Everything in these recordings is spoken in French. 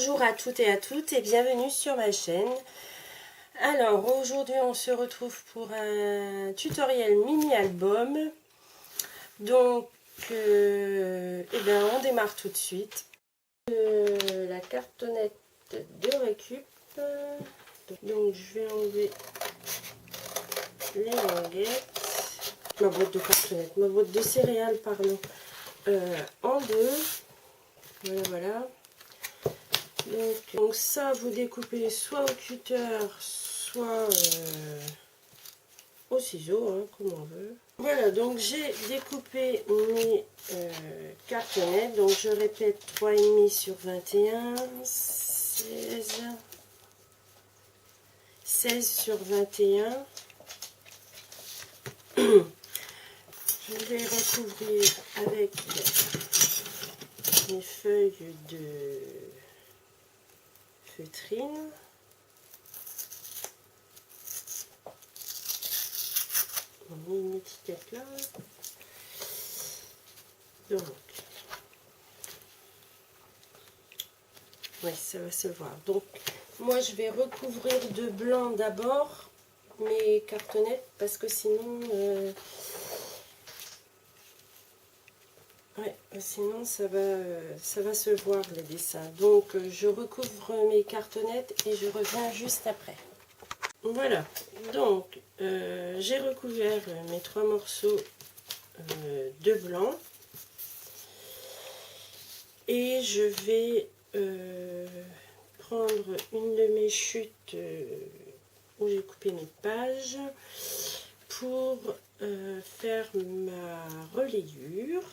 Bonjour à toutes et à toutes et bienvenue sur ma chaîne. Alors aujourd'hui on se retrouve pour un tutoriel mini album. Donc on démarre tout de suite. La cartonnette de récup. Donc je vais enlever les languettes. Ma boîte de cartonnette, ma boîte de céréales pardon. En deux. Voilà. Donc ça, vous découpez soit au cutter, soit au ciseau, hein, comme on veut. Voilà, donc j'ai découpé mes cartonnettes. Donc je répète, 3,5 sur 21, 16 sur 21. Je vais recouvrir avec mes feuilles de feutrine. On met une étiquette là. Donc, oui, ça va se voir. Donc, moi, je vais recouvrir de blanc d'abord mes cartonnettes parce que sinon, sinon ça va se voir le dessin. Donc, je recouvre mes cartonnettes et je reviens juste après. Voilà, donc j'ai recouvert mes 3 morceaux de blanc et je vais prendre une de mes chutes où j'ai coupé mes pages pour faire ma relayure.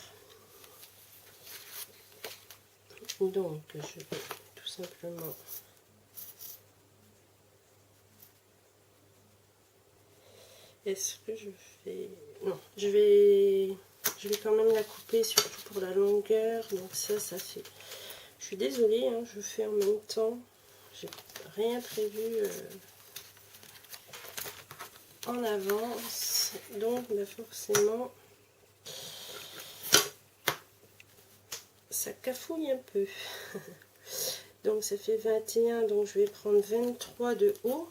Donc je vais tout simplement est-ce que je fais... Non, je vais quand même la couper, surtout pour la longueur. Donc ça fait... Je suis désolée, hein, je fais en même temps. J'ai rien prévu en avance. Donc forcément, ça cafouille un peu. Donc ça fait 21, donc je vais prendre 23 de haut.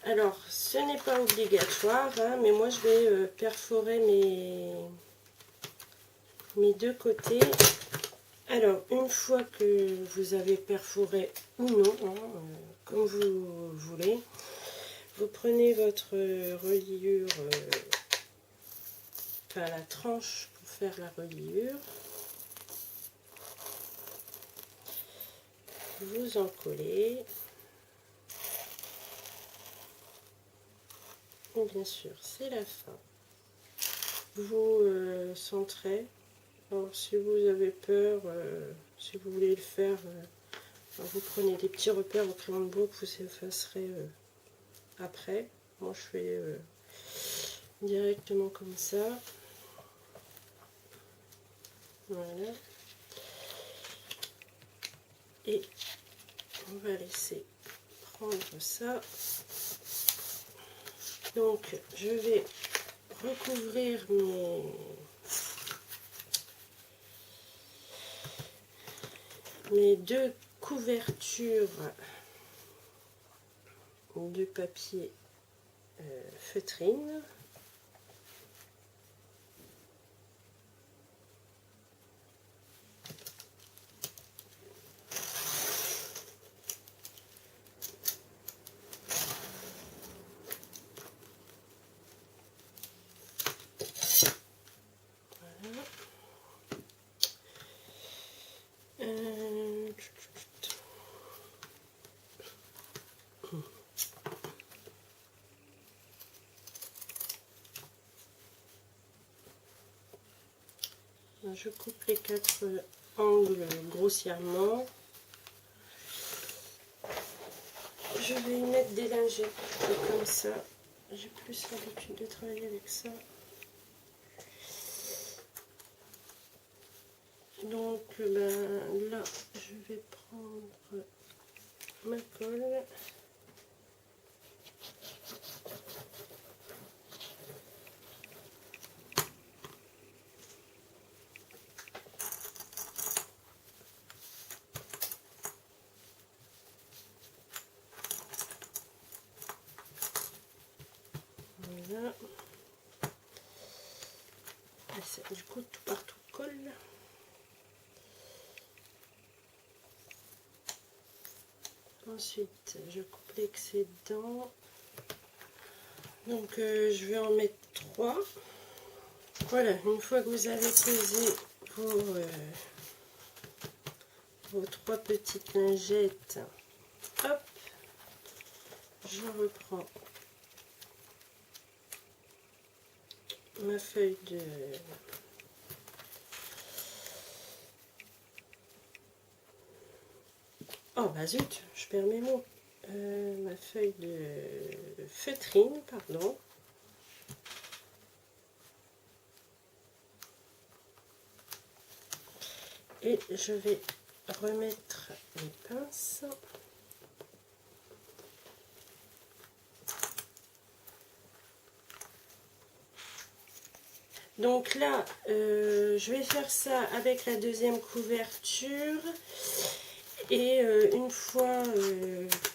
Alors, ce n'est pas obligatoire, hein, mais moi je vais perforer mes deux côtés. Alors, une fois que vous avez perforé ou non, hein, comme vous voulez, vous prenez votre reliure, enfin la tranche pour faire la reliure. Vous en collez. Et bien sûr, c'est la fin. Vous centrez. Alors, si vous avez peur, si vous voulez le faire, vous prenez des petits repères au crayon de bois que vous effacerez après. Moi, je fais directement comme ça. Voilà. Et on va laisser prendre ça. Donc, je vais recouvrir mes deux couvertures de papier feutrine. Je coupe les 4 angles grossièrement. Je vais y mettre des lingettes comme ça. J'ai plus l'habitude de travailler avec ça. Donc là, je vais prendre ma colle. Voilà. Du coup, tout partout colle. Ensuite, je coupe l'excédent. Donc, je vais en mettre 3. Voilà, une fois que vous avez posé vos 3 petites lingettes, hop, je reprends ma feuille de... Oh bah zut, je perds mes mots. Ma feuille de feutrine, pardon. Et je vais remettre les pinces. Donc là, je vais faire ça avec la deuxième couverture. Et une fois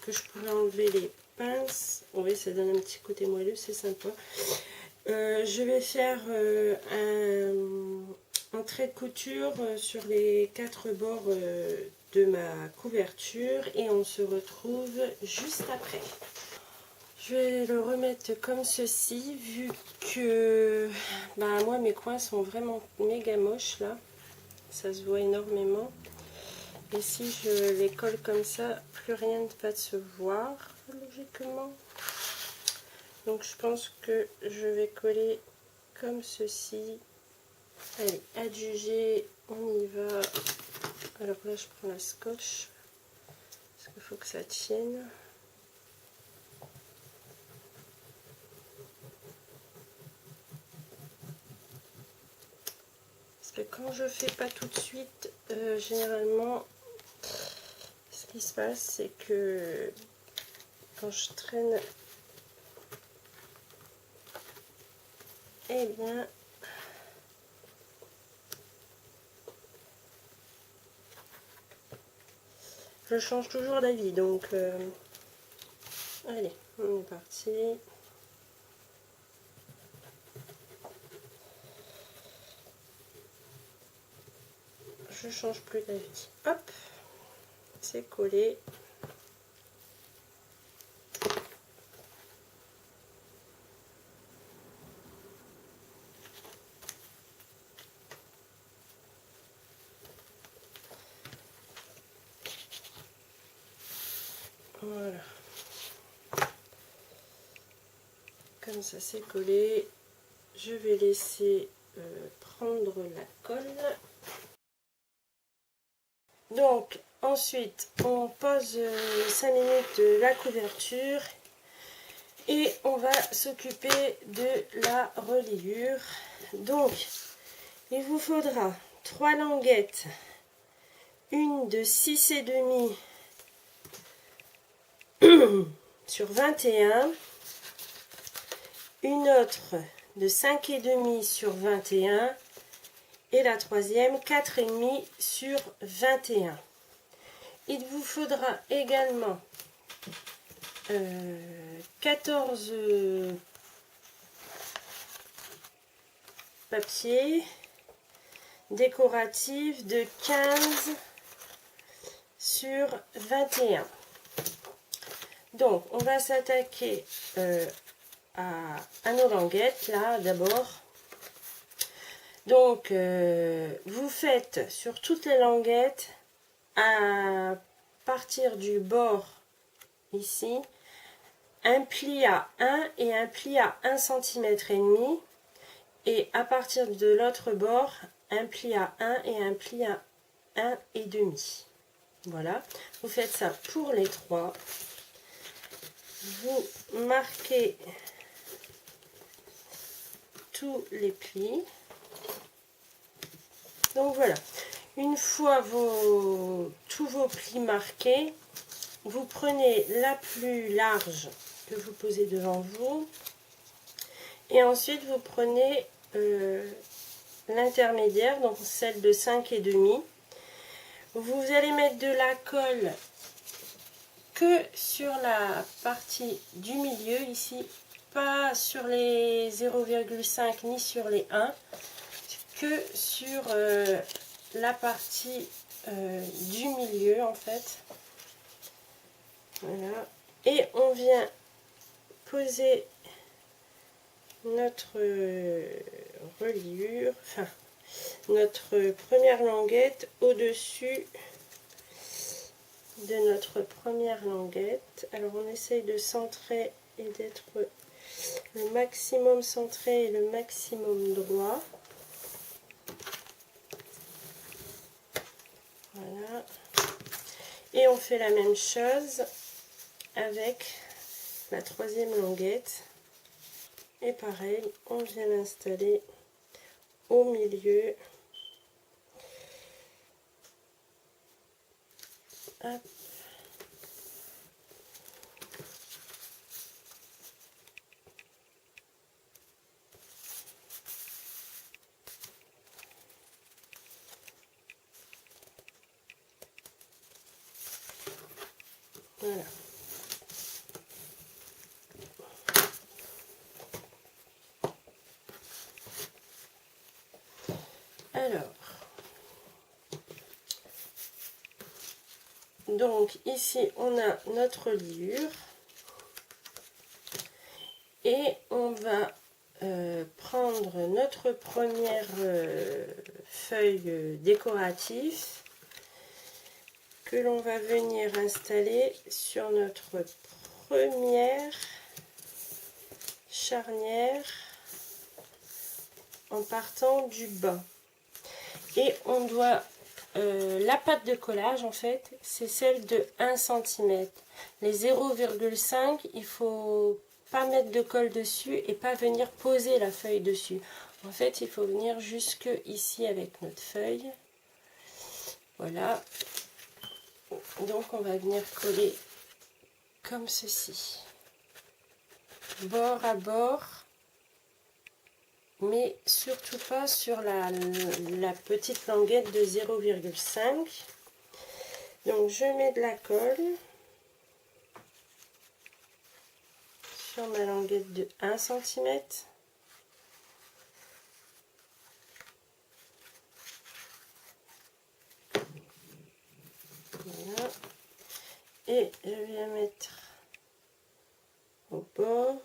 que je pourrai enlever les pinces, oui, ça donne un petit côté moelleux, c'est sympa. Je vais faire un trait de couture sur les 4 bords de ma couverture et on se retrouve juste après. Je vais le remettre comme ceci, vu que bah, moi mes coins sont vraiment méga moches là, ça se voit énormément. Et si je les colle comme ça, plus rien ne va se voir logiquement. Donc je pense que je vais coller comme ceci. Allez, adjugé, on y va. Alors là je prends la scotch, parce qu'il faut que ça tienne. Parce que quand je fais pas tout de suite, généralement, ce qui se passe, c'est que quand je traîne, eh bien, je change toujours d'avis. Donc, allez, on est parti. Je change plus d'avis. Hop, c'est collé. Voilà. Comme ça c'est collé. Je vais laisser prendre la colle. Donc ensuite on pose 5 minutes de la couverture et on va s'occuper de la reliure. Donc il vous faudra 3 languettes, une de 6,5 sur 21, une autre de 5,5 sur 21 et la troisième 4,5 sur 21. Il vous faudra également 14 papiers décoratifs de 15 sur 21. Donc on va s'attaquer à nos languettes là d'abord. Donc vous faites sur toutes les languettes à partir du bord ici un pli à 1 et un pli à 1,5 cm et à partir de l'autre bord un pli à 1 et un pli à 1,5. Voilà, vous faites ça pour les 3. Vous marquez tous les plis. Donc voilà, une fois tous vos plis marqués, vous prenez la plus large que vous posez devant vous et ensuite vous prenez l'intermédiaire, donc celle de 5,5. Vous allez mettre de la colle que sur la partie du milieu ici, pas sur les 0,5 ni sur les 1, que sur la partie du milieu en fait. Voilà. Et on vient poser notre reliure, enfin notre première languette au-dessus de notre première languette. Alors on essaye de centrer et d'être le maximum centré et le maximum droit. Voilà. Et on fait la même chose avec la troisième languette. Et pareil, on vient l'installer au milieu. Hop. Voilà. Alors, donc ici on a notre reliure et on va prendre notre première feuille décorative que l'on va venir installer sur notre première charnière en partant du bas. Et on doit, la pâte de collage en fait, c'est celle de 1 cm. Les 0,5, il faut pas mettre de colle dessus et pas venir poser la feuille dessus. En fait, il faut venir jusque ici avec notre feuille. Voilà. Donc on va venir coller comme ceci, bord à bord, mais surtout pas sur la petite languette de 0,5. Donc je mets de la colle sur ma languette de 1 cm. Voilà. Et je vais mettre au bord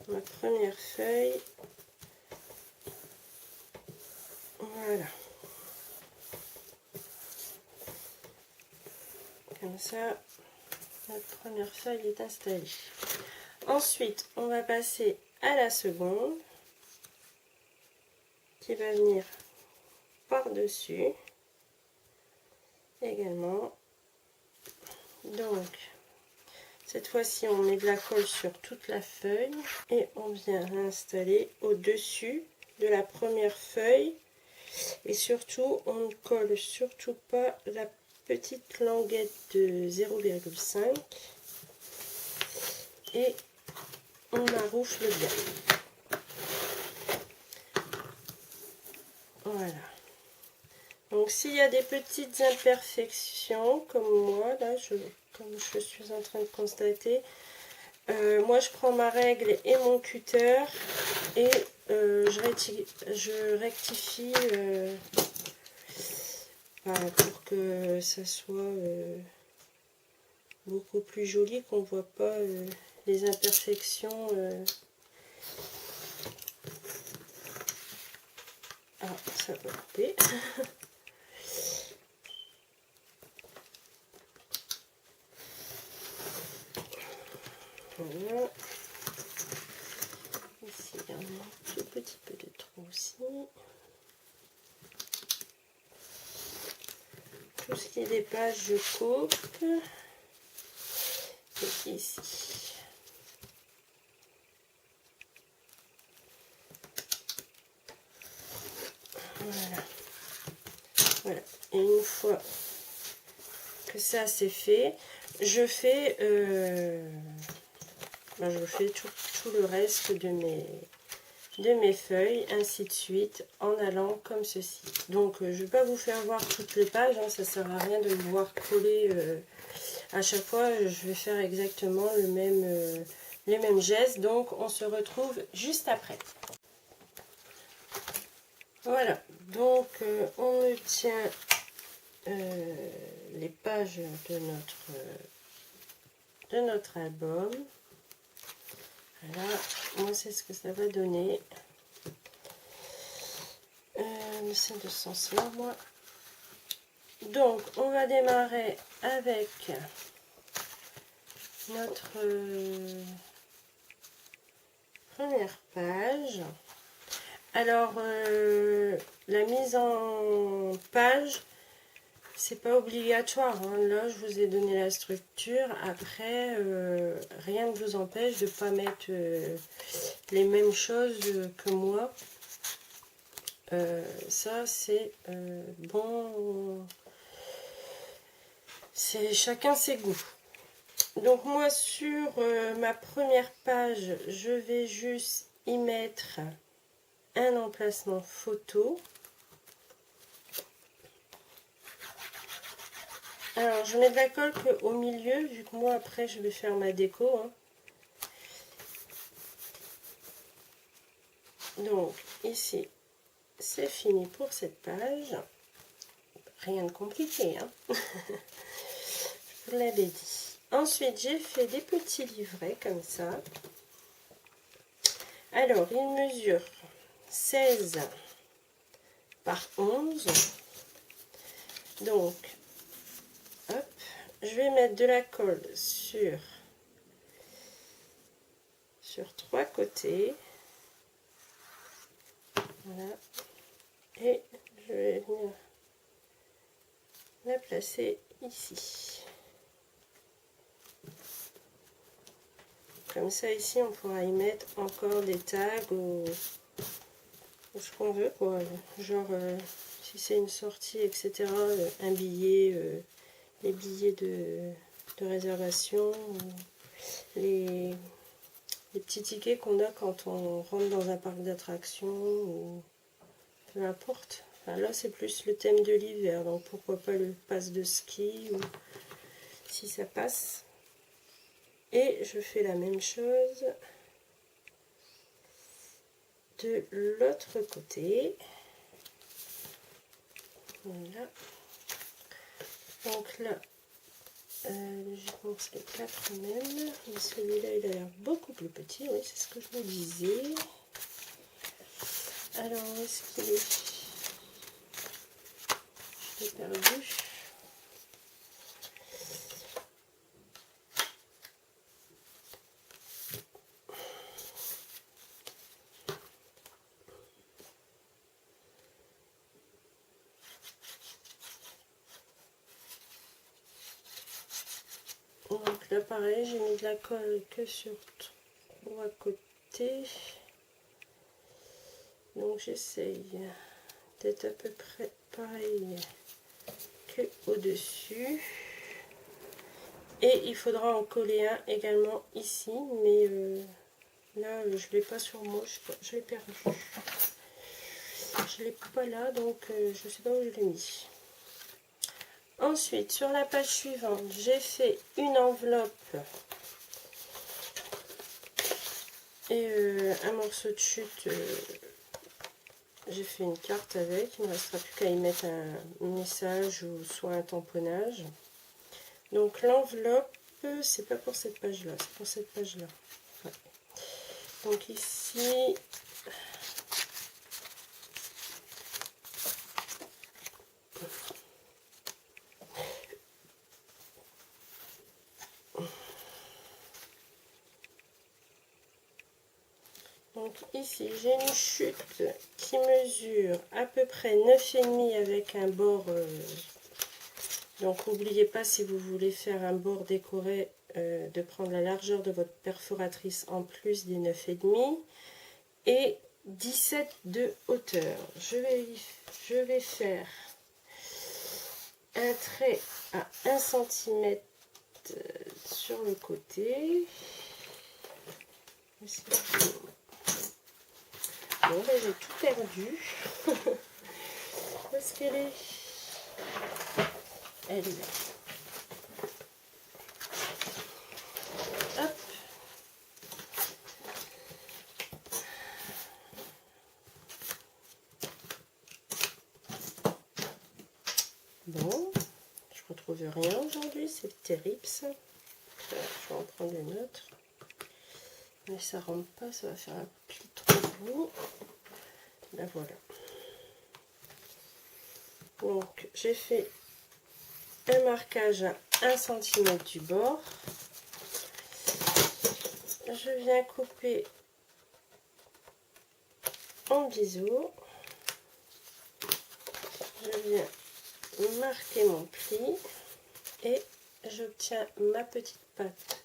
ma première feuille. Voilà. Comme ça, notre première feuille est installée. Ensuite, on va passer à la seconde qui va venir par-dessus également. Donc, cette fois-ci, on met de la colle sur toute la feuille et on vient l'installer au-dessus de la première feuille. Et surtout, on ne colle surtout pas la petite languette de 0,5 et on maroufle bien. Voilà. Donc s'il y a des petites imperfections comme moi, là, comme je suis en train de constater, moi je prends ma règle et mon cutter et je rectifie pour que ça soit beaucoup plus joli, qu'on ne voit pas les imperfections. Ah, ça va couper. Voilà. Ici, il y a un tout petit peu de trou aussi. Tout ce qui dépasse, je coupe. Et ici. Voilà. Voilà. Et une fois que ça c'est fait, je fais tout le reste de mes feuilles, ainsi de suite, en allant comme ceci. Donc je ne vais pas vous faire voir toutes les pages, hein, ça ne sert à rien de me voir coller à chaque fois. Je vais faire exactement les mêmes gestes, donc on se retrouve juste après. Voilà, donc on tient les pages de notre album. Voilà, moi c'est ce que ça va donner. C'est de ce sens-là, moi. Donc, on va démarrer avec notre première page. Alors, la mise en page, c'est pas obligatoire, hein. Là, je vous ai donné la structure. Après, rien ne vous empêche de ne pas mettre les mêmes choses que moi. Ça, c'est bon. C'est chacun ses goûts. Donc, moi, sur ma première page, je vais juste y mettre un emplacement photo. Alors, je mets de la colle au milieu, vu que moi, après, je vais faire ma déco, hein. Donc, ici, c'est fini pour cette page. Rien de compliqué, hein. Je vous l'avais dit. Ensuite, j'ai fait des petits livrets comme ça. Alors, il mesure 16 par 11. Donc, hop, je vais mettre de la colle sur 3 côtés. Voilà. Et je vais venir la placer ici. Comme ça, ici, on pourra y mettre encore des tags ou ce qu'on veut, quoi. Genre, si c'est une sortie, etc., un billet, les billets de réservation, les petits tickets qu'on a quand on rentre dans un parc d'attractions, ou peu importe. Enfin, là, c'est plus le thème de l'hiver, donc pourquoi pas le pass de ski, ou si ça passe. Et je fais la même chose de l'autre côté. Voilà. Donc là, je pense les 4 mêmes, mais celui-là il a l'air beaucoup plus petit, oui, c'est ce que je me disais. Alors, où est-ce qu'il est? Je l'ai perdu. Donc là, pareil, j'ai mis de la colle que sur 3 côtés. Donc j'essaye d'être à peu près pareil que au-dessus. Et il faudra en coller un également ici, mais là je ne l'ai pas sur moi, je l'ai perdu. Je ne l'ai pas là, donc je ne sais pas où je l'ai mis. Ensuite, sur la page suivante, j'ai fait une enveloppe et un morceau de chute. J'ai fait une carte avec, il ne me restera plus qu'à y mettre un message ou soit un tamponnage. Donc l'enveloppe, c'est pas pour cette page-là, c'est pour cette page-là. Ouais. Donc ici, j'ai une chute qui mesure à peu près 9,5 avec un bord. Donc n'oubliez pas, si vous voulez faire un bord décoré, de prendre la largeur de votre perforatrice en plus des 9,5 et 17 de hauteur. Je vais faire un trait à 1 cm sur le côté. Bon, ben, j'ai tout perdu. Où est-ce qu'elle est? Elle est là. Hop. Bon, je retrouve rien aujourd'hui, c'est terrible ça. Je vais en prendre une autre. Mais ça rentre pas, ça va faire un pli trop beau. Là voilà. Donc j'ai fait un marquage à 1 cm du bord. Je viens couper en biseau. Je viens marquer mon pli et j'obtiens ma petite patte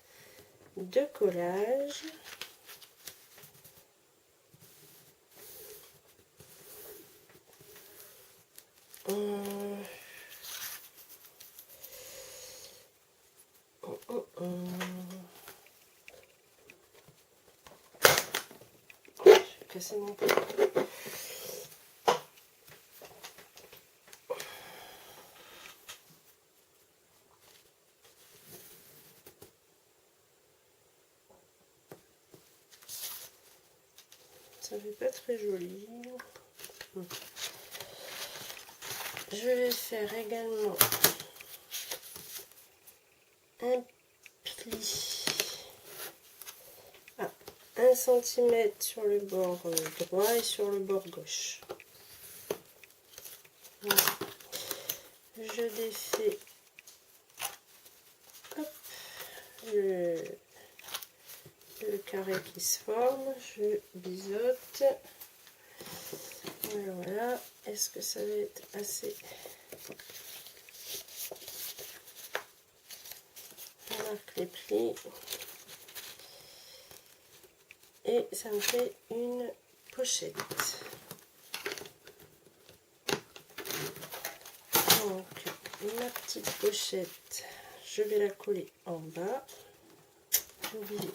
de collage. Je vais casser mon pli. Ça fait pas très joli. Je vais faire également un pli à 1 cm sur le bord droit et sur le bord gauche. Voilà. Je défais le carré qui se forme, je biseaute. Voilà, est-ce que ça va être assez? Je marque les plis et ça me fait une pochette. Donc ma petite pochette, je vais la coller en bas. J'ai oublié.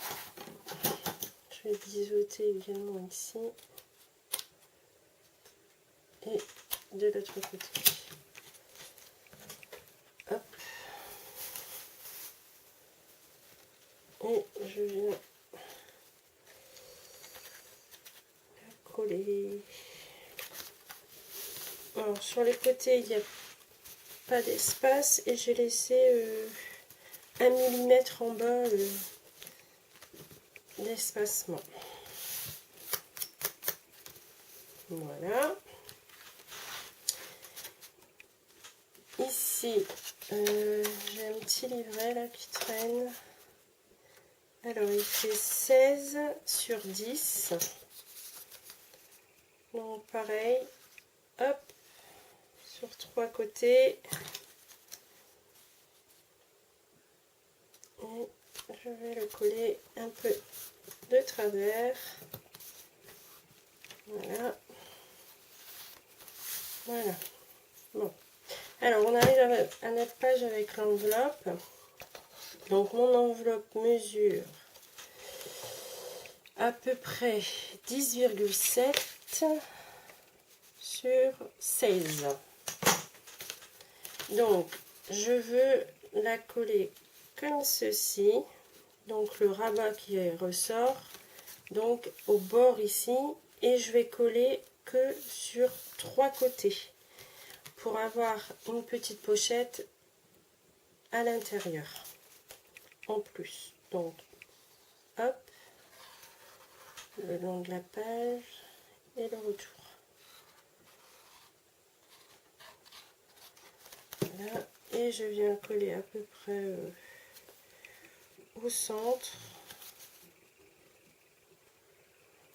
Je vais biseauter également ici et de l'autre côté. Hop. Et je viens la coller. Alors sur les côtés, il n'y a pas d'espace et j'ai laissé 1 millimètre en bas d'espacement. Voilà. Ici, j'ai un petit livret là qui traîne. Alors, il fait 16 sur 10. Donc, pareil, hop, sur 3 côtés. Et je vais le coller un peu de travers. Voilà. Voilà. Bon. Alors, on arrive à notre page avec l'enveloppe. Donc, mon enveloppe mesure à peu près 10,7 sur 16. Donc, je veux la coller comme ceci. Donc, le rabat qui ressort, donc au bord ici. Et je vais coller que sur 3 côtés pour avoir une petite pochette à l'intérieur en plus. Donc, hop, le long de la page et le retour. Voilà, et je viens coller à peu près au centre.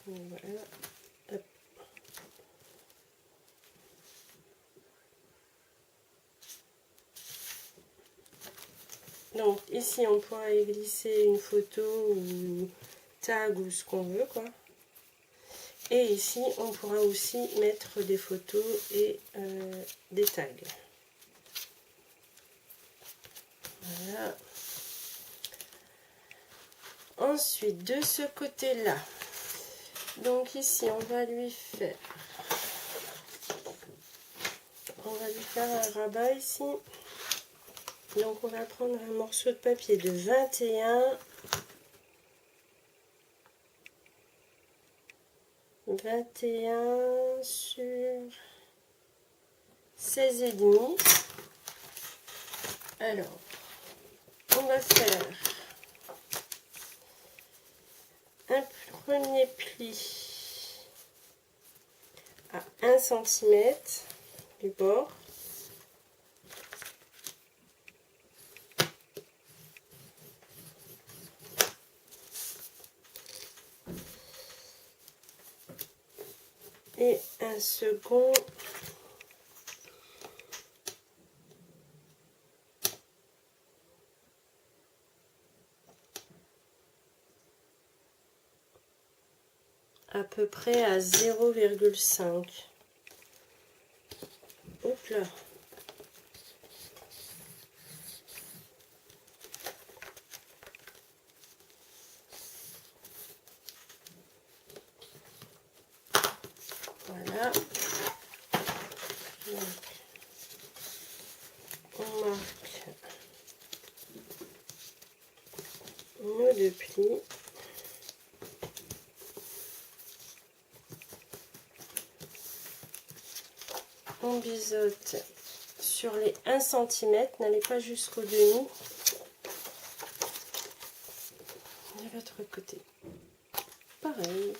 Voilà. Hop. Donc ici on pourra y glisser une photo ou tag ou ce qu'on veut quoi. Et ici on pourra aussi mettre des photos et des tags. Voilà. Ensuite, de ce côté-là, donc ici, on va lui faire un rabat ici. Donc, on va prendre un morceau de papier de 21 sur 16,5. Alors, on va faire un premier pli à 1 cm du bord. Et un second à peu près à 0,5. Hop là. Voilà. Donc, on marque nos deux plis. On biseaute sur les 1 cm, n'allez pas jusqu'au demi. De l'autre côté, pareil.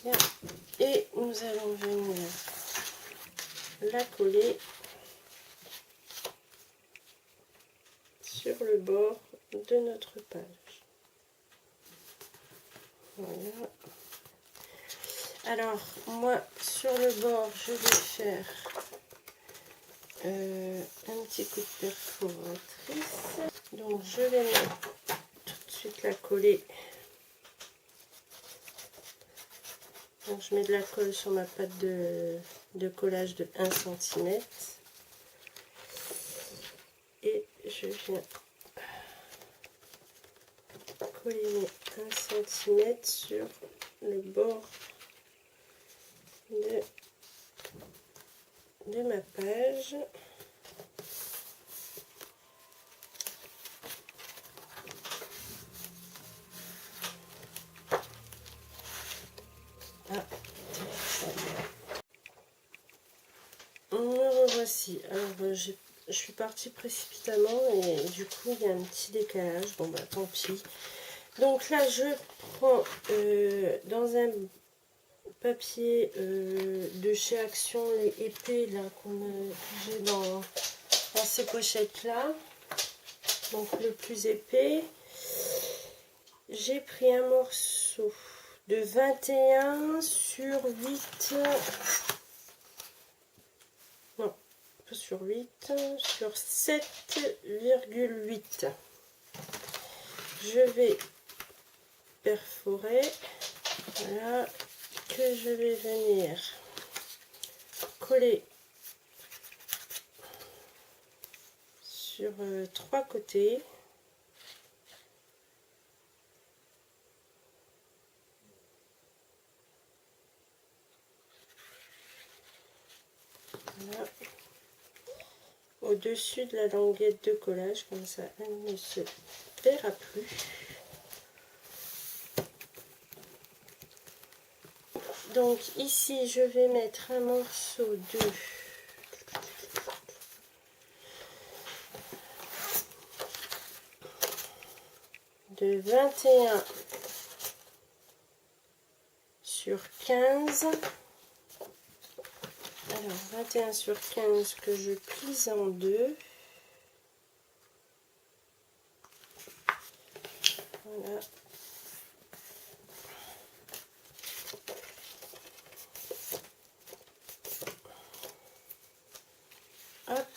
Et nous allons venir la coller sur le bord de notre page. Voilà. Alors, moi, sur le bord, je vais faire un petit coup de perforatrice. Donc, je vais mettre tout de suite la coller. Donc, je mets de la colle sur ma pâte de collage de 1 cm. Et je viens coller mes 1 cm sur le bord de ma page. Ah, me revoici. Alors, je suis partie précipitamment et du coup il y a un petit décalage. Bon bah tant pis. Donc là je prends dans un papier de chez Action, les épais là que j'ai dans ces pochettes là. Donc le plus épais. J'ai pris un morceau de 21 sur 8. Non, pas sur 8, sur 7,8. Je vais perforer. Voilà, que je vais venir coller sur 3 côtés. Voilà. Au-dessus de la languette de collage, comme ça elle ne se verra plus. Donc ici je vais mettre un morceau de 21 sur 15. Alors 21 sur 15 que je plie en deux. Voilà. Hop.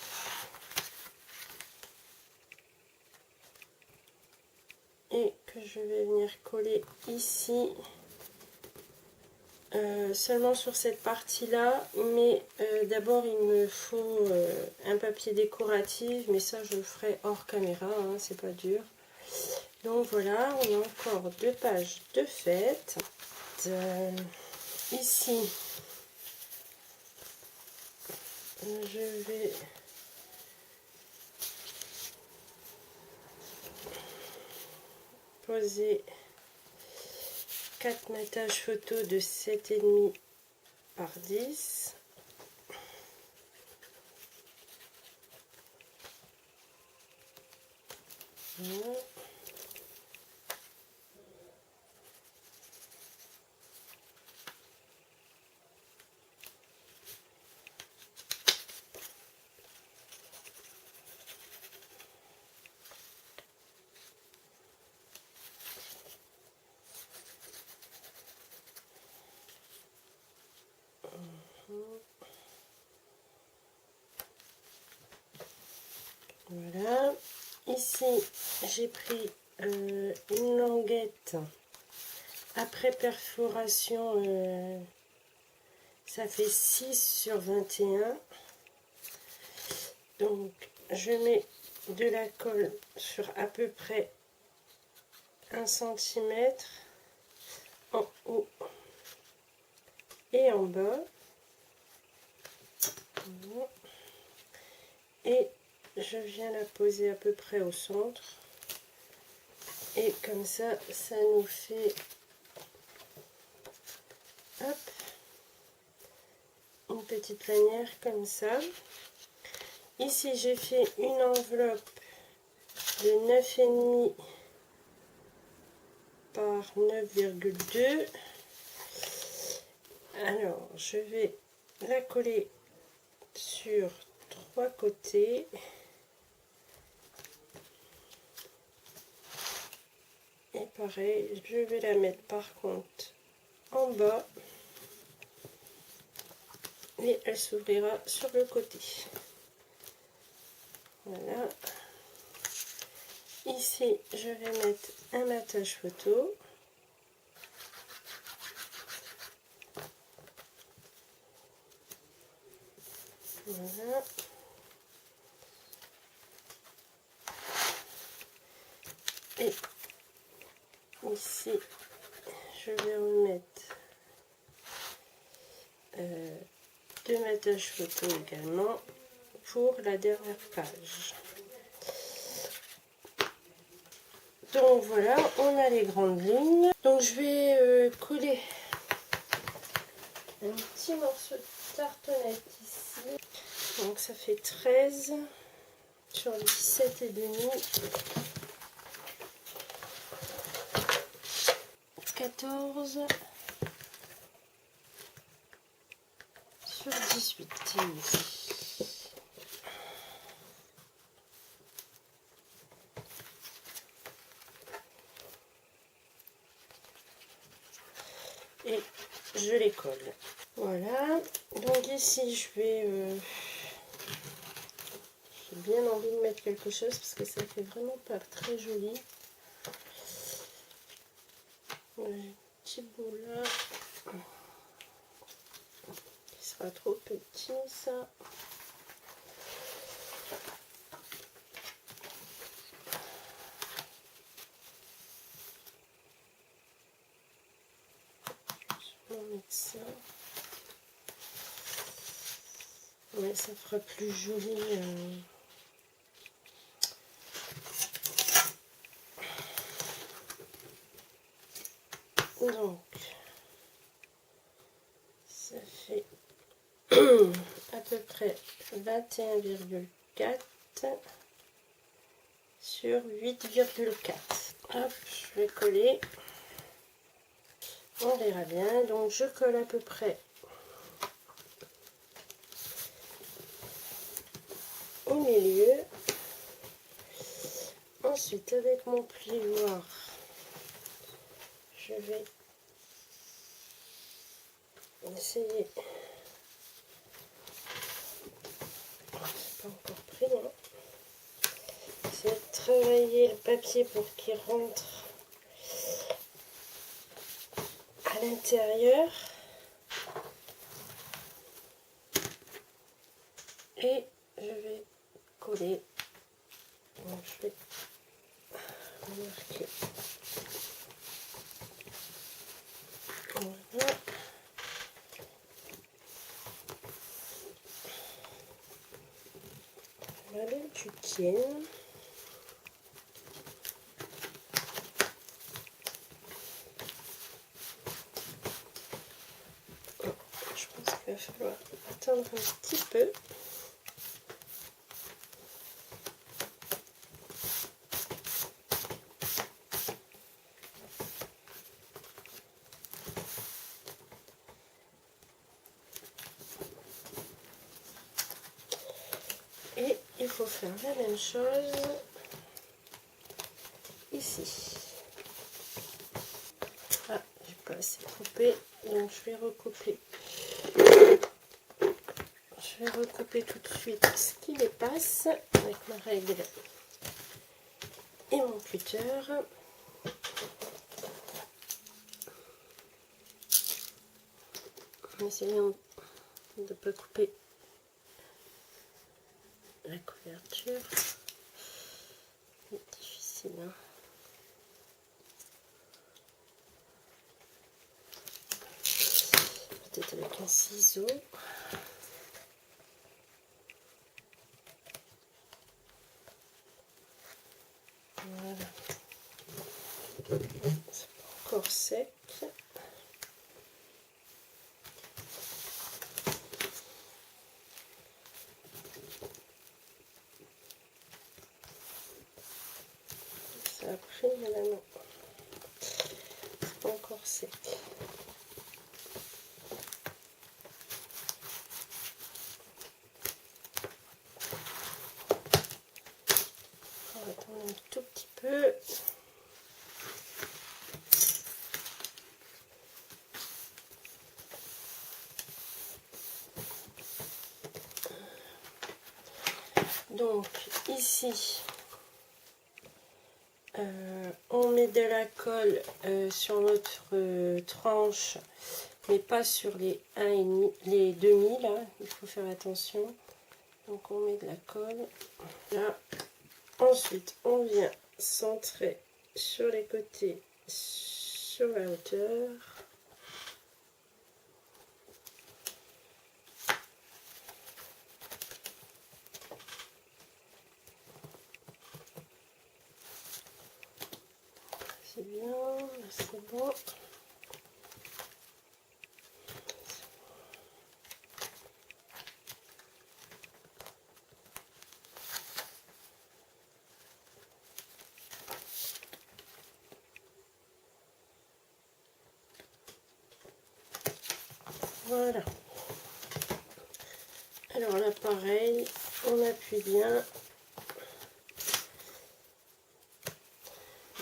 Et que je vais venir coller ici seulement sur cette partie là, mais d'abord il me faut un papier décoratif, mais ça je le ferai hors caméra, hein, c'est pas dur. Donc voilà, on a encore 2 pages de fête. Ici je vais poser 4 matages photo de 7,5 par 10. Voilà. Voilà, ici j'ai pris une languette après perforation, ça fait 6/21. Donc je mets de la colle sur à peu près 1 cm en haut et en bas. Et je viens la poser à peu près au centre. Et comme ça, ça nous fait hop, une petite lanière comme ça. Ici, j'ai fait une enveloppe de 9,5 par 9,2. Alors, je vais la coller sur 3 côtés. Et pareil, je vais la mettre par contre en bas. Et elle s'ouvrira sur le côté. Voilà. Ici, je vais mettre un matage photo. Voilà. Et ici, je vais remettre 2 matages photo également pour la dernière page. Donc voilà, on a les grandes lignes. Donc je vais coller un petit morceau de tartelette ici. Donc ça fait 13 sur 17,5. 14 sur 18. Et je les colle. Voilà. Donc ici, je vais... j'ai bien envie de mettre quelque chose parce que ça fait vraiment pas très joli. Un petit bout là. Qui sera trop petit, ça. Je vais mettre ça. Ouais, ça fera plus joli. Donc, ça fait à peu près 21,4 sur 8,4. Hop, je vais coller. On verra bien. Donc, je colle à peu près au milieu. Ensuite, avec mon plioir, je vais essayer. C'est pas encore pris, hein. Essayer de travailler le papier pour qu'il rentre à l'intérieur. Et je vais coller. Donc, je vais marquer. Voilà. La belle tu tiennes. Je pense qu'il va falloir attendre un petit peu. Et il faut faire la même chose ici. Ah, j'ai pas assez coupé, donc je vais recouper. Je vais recouper tout de suite ce qui dépasse avec ma règle et mon cutter. En essayant de ne pas couper la couverture. C'est difficile, hein. Peut-être avec un ciseau. Voilà. C'est pas encore sec. Ça a pris, mais là non. C'est pas encore sec. On va attendre un tout petit peu. Donc ici, on met de la colle sur notre tranche, mais pas sur les 1,5, les demi là, il faut faire attention. Donc on met de la colle là. Ensuite on vient centrer sur les côtés, sur la hauteur. C'est bien, là c'est bon. Voilà. Alors là pareil, on appuie bien.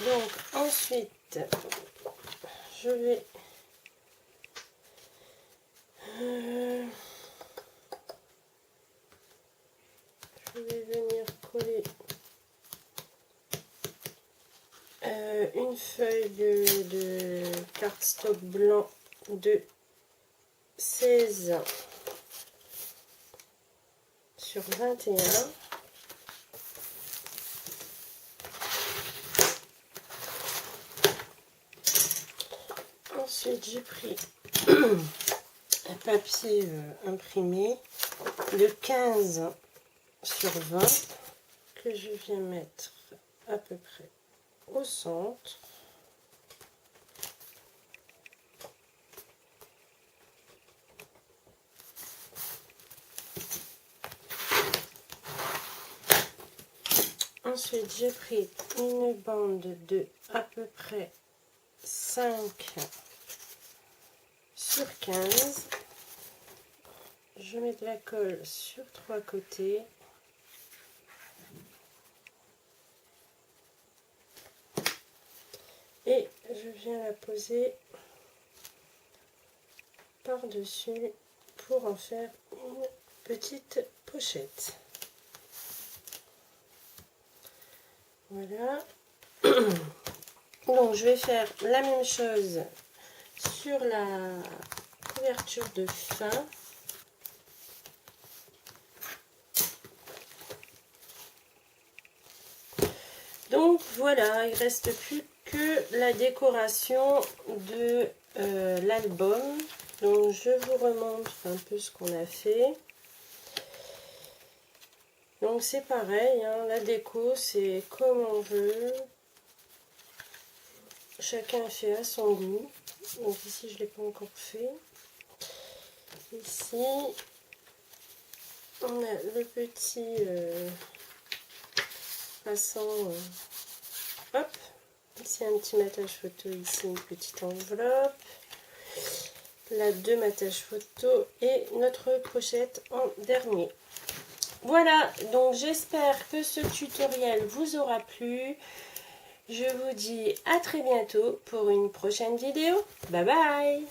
Donc ensuite, je vais venir coller une feuille de cardstock blanc de 16 sur 21. Ensuite, j'ai pris un papier imprimé de 15 sur 20 que je viens mettre à peu près au centre. Ensuite, j'ai pris une bande de à peu près 5 sur 15. Je mets de la colle sur 3 côtés. Et je viens la poser par-dessus pour en faire une petite pochette. Voilà. Donc je vais faire la même chose sur la couverture de fin. Donc voilà, il reste plus que la décoration de l'album. Donc je vous remontre un peu ce qu'on a fait. Donc c'est pareil, hein, la déco c'est comme on veut. Chacun fait à son goût. Donc ici je ne l'ai pas encore fait. Ici on a le petit passant. Hop, ici un petit matage photo, ici une petite enveloppe. Là 2 matages photo et notre pochette en dernier. Voilà, donc j'espère que ce tutoriel vous aura plu. Je vous dis à très bientôt pour une prochaine vidéo. Bye bye!